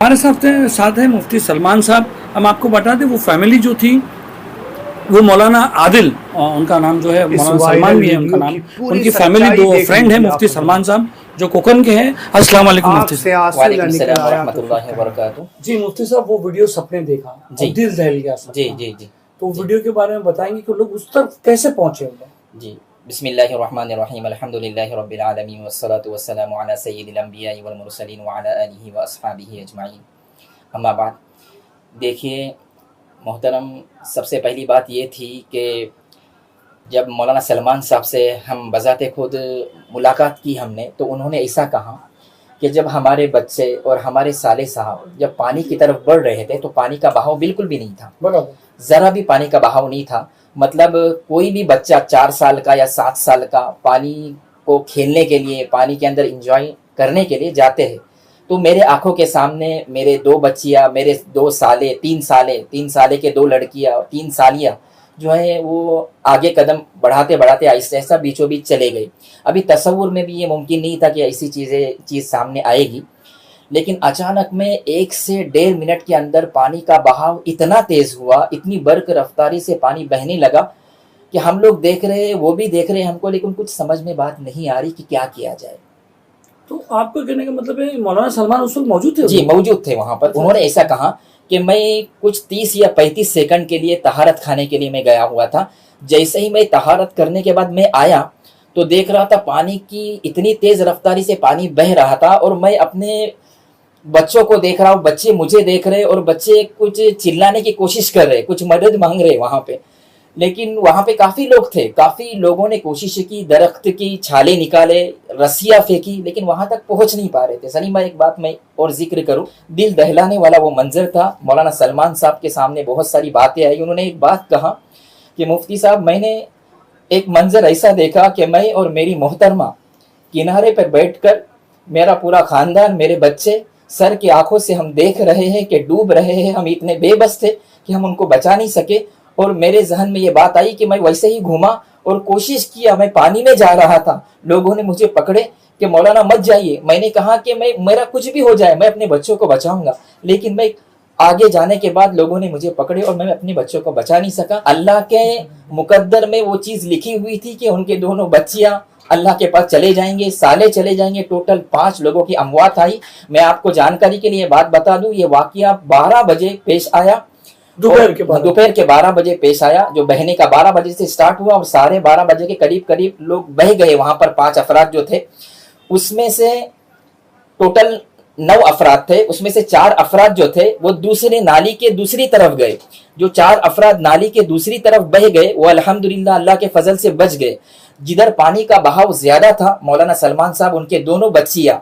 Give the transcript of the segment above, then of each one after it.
हमारे साथ है मुफ्ती सलमान साहब। हम आपको बता दें वो फैमिली जो थी वो मौलाना आदिल, उनका नाम जो है मौलाना सलमान भी है उनका नाम, उनकी फैमिली दो फ्रेंड है मुफ्ती सलमान साहब जो कोकन के हैं। अस्सलाम वालेकुम मुफ्ती साहब। वालेकुम सलाम व रहमतुल्लाहि व बरकातुहू। जी मुफ्ती साहब, वो वीडियो सबने देखा, दिल दहल गया सब। जी जी जी। तो वीडियो के बारे में बताएंगे कि लोग उस तक कैसे पहुंचे? जी, बिस्मिल्लाहिर्रहमानिर्रहीम, अल्हम्दुलिल्लाहि रब्बिल आलमीन वस्सलातु वस्सलामु अला सय्यिदिल अंबियाइ वल मुरसलीन व अला आलिहि व अस्हाबिहि अजमाइन। अम्मा बाद, देखिए मोहतरम, सबसे पहली बात ये थी कि जब मौलाना सलमान साहब से हम बज़ाते खुद मुलाकात की हमने, तो उन्होंने ऐसा कहा कि जब हमारे बच्चे और हमारे साले साहब जब पानी की तरफ बढ़ रहे थे तो पानी का बहाव बिल्कुल भी नहीं था, ज़रा भी पानी का बहाव नहीं था। मतलब कोई भी बच्चा 4 साल का या 7 साल का पानी को खेलने के लिए, पानी के अंदर एंजॉय करने के लिए जाते हैं, तो मेरे आंखों के सामने मेरे 2 बच्चियाँ, मेरे 2 साले, 3 साले के 2 लड़कियाँ और 3 सालियाँ जो है वो आगे कदम बढ़ाते बढ़ाते ऐसा ऐसा बीचों बीच चले गए। अभी तसव्वुर में भी ये मुमकिन नहीं था कि ऐसी चीज़ सामने आएगी, लेकिन अचानक में 1 से 1.5 मिनट के अंदर पानी का बहाव इतना तेज़ हुआ, इतनी बर्क रफ्तारी से पानी बहने लगा कि हम लोग देख रहे, वो भी देख रहे हमको, लेकिन कुछ समझ में बात नहीं आ रही कि क्या किया जाए। तो आपको कहने का मतलब है मौलाना सलमान उस वक्त मौजूद थे? जी, मौजूद थे वहाँ पर। उन्होंने ऐसा कहा कि मैं कुछ 30 या 35 सेकंड के लिए तहारत खाने के लिए मैं गया हुआ था। जैसे ही मैं तहारत करने के बाद मैं आया तो देख रहा था पानी की इतनी तेज़ रफ्तारी से पानी बह रहा था, और मैं अपने बच्चों को देख रहा हूँ, बच्चे मुझे देख रहे और बच्चे कुछ चिल्लाने की कोशिश कर रहे, कुछ मदद मांग रहे वहाँ पे। लेकिन वहाँ पे काफ़ी लोग थे, काफ़ी लोगों ने कोशिश की, दरख्त की छाले निकाले, रस्सियाँ फेंकी, लेकिन वहाँ तक पहुँच नहीं पा रहे थे। सलीमा, एक बात मैं और जिक्र करूँ, दिल दहलाने वाला वो मंजर था। मौलाना सलमान साहब के सामने बहुत सारी बातें आई। उन्होंने एक बात कहा कि मुफ्ती साहब, मैंने एक मंजर ऐसा देखा कि मैं और मेरी मोहतरमा किनारे पर बैठकर, मेरा पूरा ख़ानदान, मेरे बच्चे सर की आंखों से हम देख रहे हैं कि डूब रहे हैं। हम इतने बेबस थे कि हम उनको बचा नहीं सके, और मेरे जहन में ये बात आई कि मैं वैसे ही घूमा और कोशिश किया, मैं पानी में जा रहा था, लोगों ने मुझे पकड़े कि मौलाना मत जाइए। मैंने कहा कि मेरा कुछ भी हो जाए, मैं अपने बच्चों को बचाऊंगा, लेकिन मैं आगे जाने के बाद लोगों ने मुझे पकड़े और मैं अपने बच्चों को बचा नहीं सका। अल्लाह के मुकद्दर में वो चीज़ लिखी हुई थी कि उनके दोनों बच्चियाँ अल्लाह के पास चले जाएंगे, साले चले जाएंगे। टोटल 5 लोगों की अमवात आई। मैं आपको जानकारी के लिए बात बता दूं, ये वाकया 12 बजे पेश आया, दोपहर के 12 बजे पेश आया। जो बहने का 12 बजे से स्टार्ट हुआ और 12:30 बजे के करीब लोग बह गए। वहां पर 5 अफराद जो थे, उसमें से टोटल 9 अफराद थे, उसमें से 4 अफराद जो थे वो दूसरे नाली के दूसरी तरफ गए। जो 4 अफराद नाली के दूसरी तरफ बह गए वो अल्हम्दुलिल्लाह अल्लाह के फजल से बच गए। जिधर पानी का बहाव ज्यादा था, मौलाना सलमान साहब, उनके दोनों बच्चियां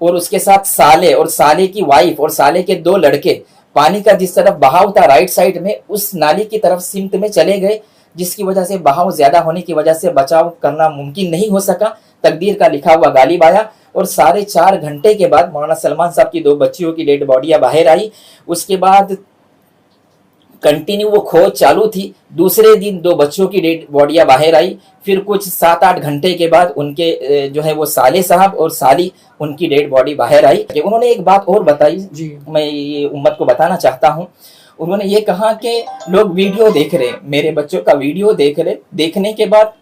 और उसके साथ साले और साले की वाइफ और साले के 2 लड़के पानी का जिस तरफ बहाव था राइट साइड में, उस नाली की तरफ सिमत में चले गए, जिसकी वजह से बहाव ज्यादा होने की वजह से बचाव करना मुमकिन नहीं हो सका। तकदीर का लिखा हुआ गालिब आया, और 4.5 घंटे के बाद मौलाना सलमान साहब की 2 बच्चियों की डेड बॉडियां बाहर आई। उसके बाद कंटिन्यू वो खोज चालू थी। दूसरे दिन 2 बच्चों की डेड बॉडियां बाहर आई। फिर कुछ 7-8 घंटे के बाद उनके जो है वो साले साहब और साली, उनकी डेड बॉडी बाहर आई। उन्होंने एक बात और बताई जी, मैं ये उम्मत को बताना चाहता हूँ। उन्होंने ये कहा कि लोग वीडियो देख रहे, मेरे बच्चों का वीडियो देख रहे, देखने के बाद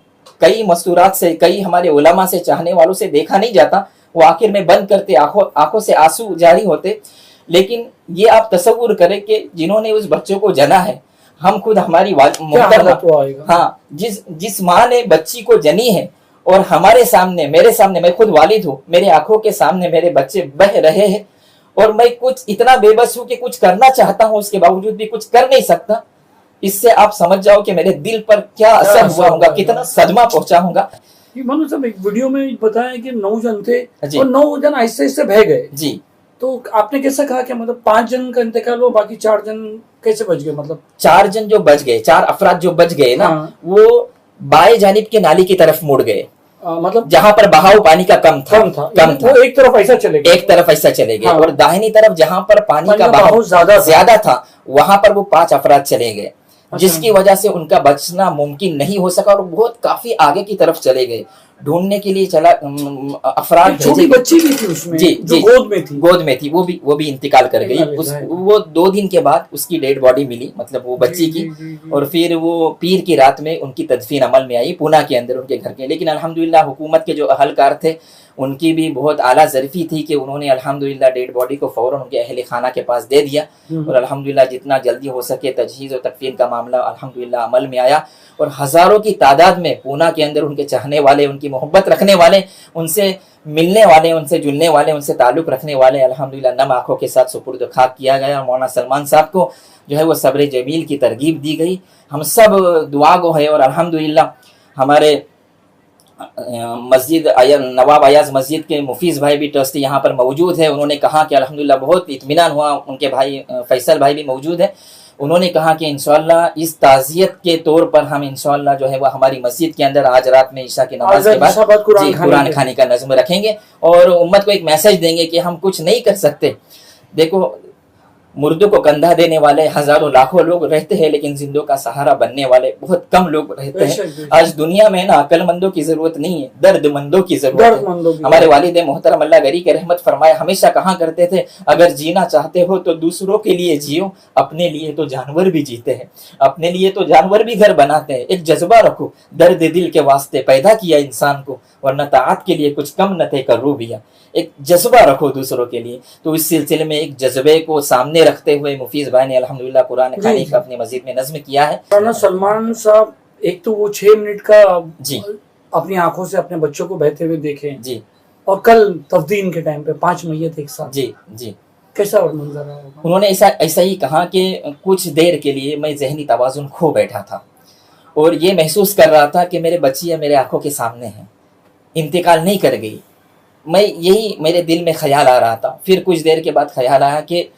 कई मस्तूरात से, कई हमारे उलमा से, चाहने वालों से देखा नहीं जाता, वो आखिर में बंद करते, आंखों से आंसू जारी होते। लेकिन ये आप तसव्वुर करें कि जिन्होंने उस बच्चों को जना है, हम खुद, हमारी हाँ, जिस माँ ने बच्ची को जनी है, और हमारे सामने, मेरे सामने, मैं खुद वालिद हूँ, मेरे आंखों के सामने मेरे बच्चे बह रहे हैं, और मैं कुछ इतना बेबस हूँ कि कुछ करना चाहता हूँ, उसके बावजूद भी कुछ कर नहीं सकता। इससे आप समझ जाओ कि मेरे दिल पर क्या असर हुआ होगा, कितना सदमा पहुंचा होगा। मनु साहब, एक वीडियो में बताया कि 9 जन थे और 9 जन ऐसे ऐसे बह गए जी। तो आपने कैसा कहा कि मतलब 5 जन का इंतकाल हुआ, बाकी 4 जन कैसे बच गए? मतलब 4 जन जो बच गए, 4 अफराद जो बच गए ना, वो बाएं जानिब के नाली की तरफ मुड़ गए, मतलब जहां पर बहाव पानी का कम था। वो एक तरफ ऐसा चले गए, और दाहिनी तरफ जहां पर पानी का बहाव ज्यादा था, वहां पर वो 5 अफराद चले गए, जिसकी वजह से उनका बचना मुमकिन नहीं हो सका, और बहुत काफी आगे की तरफ चले गए। ढूंढने के लिए चला, अफराद छोटी बच्ची भी थी उसमें जी जो जी गोद में थी, वो भी इंतकाल कर गई। वो 2 दिन के बाद उसकी डेड बॉडी मिली, मतलब वो बच्ची की, और फिर वो पीर की रात में उनकी तदफीन अमल में आई पूना के अंदर उनके घर के। लेकिन अल्हम्दुलिल्लाह हुकूमत के जो अहलकार थे उनकी भी बहुत आला ज़रफ़ी थी कि उन्होंने अल्हम्दुलिल्लाह डेड बॉडी को फ़ौरन उनके अहले खाना के पास दे दिया, और अल्हम्दुलिल्लाह जितना जल्दी हो सके तजहीज़ और तकफ़ीन का मामला अल्हम्दुलिल्लाह अमल में आया, और हज़ारों की तादाद में पूना के अंदर उनके चाहने वाले, उनकी मोहब्बत रखने वाले, उनसे मिलने वाले, उनसे जुलने वाले, उनसे ताल्लुक़ रखने वाले अल्हम्दुलिल्लाह नम आँखों के साथ सुपुर्द खाक किया गया। और मौलाना सलमान साहब को जो है वो सब्र जमील की तरगीब दी गई। हम सब दुआ गो है, और अल्हम्दुलिल्लाह हमारे मस्जिद नवाब अयाज मस्जिद के मुफीज़ भाई भी ट्रस्टी यहाँ पर मौजूद है। उन्होंने कहा कि अल्हम्दुलिल्लाह बहुत इत्मीनान हुआ, उनके भाई फैसल भाई भी मौजूद है। उन्होंने कहा कि इंशाअल्लाह इस ताज़ियत के तौर पर हम इंशाअल्लाह जो है वह हमारी मस्जिद के अंदर आज रात में ईशा की नमाज के बाद कुरान खाने का नज़्म रखेंगे, और उम्मत को एक मैसेज देंगे कि हम कुछ नहीं कर सकते। देखो, मुर्दों को कंधा देने वाले हजारों लाखों लोग रहते हैं, लेकिन जिंदों का सहारा बनने वाले बहुत कम लोग रहते हैं। आज दुनिया में ना अक्लमंदों की जरूरत नहीं है, दर्दमंदों की जरूरत है। हमारे वालिद मोहतरम अल्लाह गरी के रहमत फरमाए हमेशा कहा करते थे, अगर जीना चाहते हो तो दूसरों के लिए जियो, अपने लिए तो जानवर भी जीते हैं, अपने लिए तो जानवर भी घर बनाते हैं। एक जज्बा रखो, दर्द दिल के वास्ते पैदा किया इंसान को, वरना ताअत के लिए कुछ कम न थे करो बिया। एक जज्बा रखो दूसरों के लिए। तो इस सिलसिले में एक जज्बे को सामने रखते हुए मुफीज़ भाई ने अल्हम्दुलिल्लाह कुरान खानी का अपनी मस्जिद में नज़्म किया है। मौलाना सलमान साहब एक तो वो 6 मिनट का जी अपनी आंखों से अपने बच्चों को बहते हुए देखे जी, और कल तफ्दीन के टाइम पे 5 मैयत एक साथ, जी जी, कैसा मंजर रहा होगा? उन्होंने ऐसा ही कहा कि कुछ देर के लिए मैं ज़हनी तवाज़ुन खो बैठा था और ये महसूस कर रहा था कि मेरे बच्चियाँ मेरे आंखों के सामने हैं, इंतकाल नहीं कर गई। मैं यही मेरे दिल में ख्याल आ रहा था। फिर कुछ देर के बाद ख्याल आया कि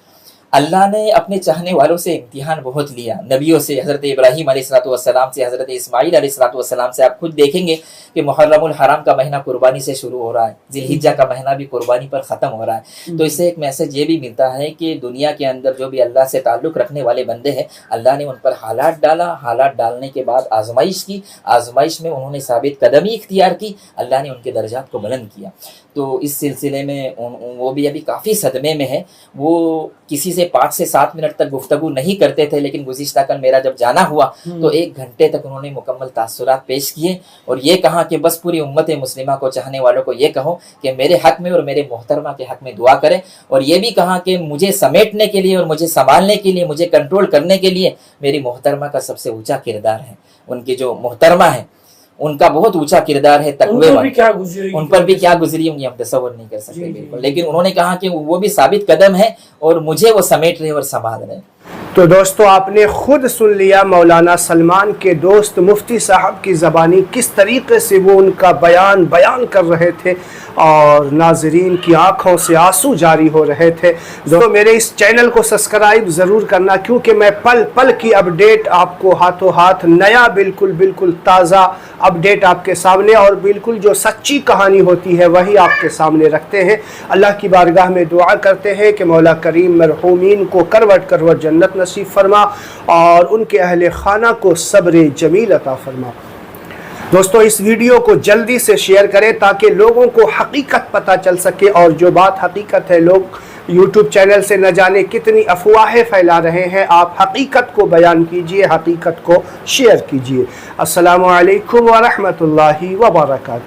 अल्लाह ने अपने चाहने वालों से इम्तिहान बहुत लिया, नबियों से, हज़रत इब्राहीम अलैहिस्सलाम से, हज़रत इस्माईल अलैहिस्सलाम से। आप खुद देखेंगे कि मुहर्रमुल हराम का महीना कुर्बानी से शुरू हो रहा है, जिलहिज्जा का महीना भी कुर्बानी पर ख़त्म हो रहा है। तो इससे एक मैसेज ये भी मिलता है कि दुनिया के अंदर जो भी अल्लाह से ताल्लुक़ रखने वाले बंदे हैं, अल्लाह ने उन पर हालात डाला, हालात डालने के बाद आजमाइश की, आजमाइश में उन्होंने साबित कदमी इख्तियार की, अल्लाह ने उनके दर्जात को बुलंद किया। तो इस सिलसिले में वो भी अभी काफ़ी सदमे में है। वो किसी से 5 से 7 मिनट तक गुफ्तगू नहीं करते थे, लेकिन गुज़िश्ता कल मेरा जब जाना हुआ तो 1 घंटे तक उन्होंने मुकम्मल तासुरात पेश किए और ये कहा कि बस पूरी उम्मत मुस्लिमा को, चाहने वालों को ये कहो कि मेरे हक़ में और मेरे मोहतरमा के हक़ में दुआ करें। और ये भी कहा कि मुझे समेटने के लिए और मुझे संभालने के लिए, मुझे कंट्रोल करने के लिए मेरी मोहतरमा का सबसे ऊँचा किरदार है। उनकी जो मोहतरमा है उनका बहुत ऊंचा किरदार है, तकवे उन पर भी क्या गुजरी होंगी हम तसव्वुर नहीं कर सकते बिल्कुल। लेकिन उन्होंने कहा कि वो भी साबित कदम है और मुझे वो समेट रहे और संभाल रहे। तो दोस्तों, आपने खुद सुन लिया मौलाना सलमान के दोस्त मुफ्ती साहब की ज़बानी किस तरीके से वो उनका बयान कर रहे थे और नाजरीन की आंखों से आंसू जारी हो रहे थे। तो मेरे इस चैनल को सब्सक्राइब ज़रूर करना, क्योंकि मैं पल पल की अपडेट आपको हाथों हाथ नया बिल्कुल ताज़ा अपडेट आपके सामने और बिल्कुल जो सच्ची कहानी होती है वही आपके सामने रखते हैं। अल्लाह की बारगाह में दुआ करते हैं कि मौला करीम मरहूमीन को करवट करवट जन्नत नसीब फरमा और उनके अहले खाना को सब्र जमील अता फरमा। दोस्तों, इस वीडियो को जल्दी से शेयर करें ताकि लोगों को हकीकत पता चल सके, और जो बात हकीकत है, लोग YouTube चैनल से न जाने कितनी अफवाहें फैला रहे हैं। आप हकीकत को बयान कीजिए, हकीकत को शेयर कीजिए। अस्सलामु अलैकुम व रहमतुल्लाहि व बरकातहू।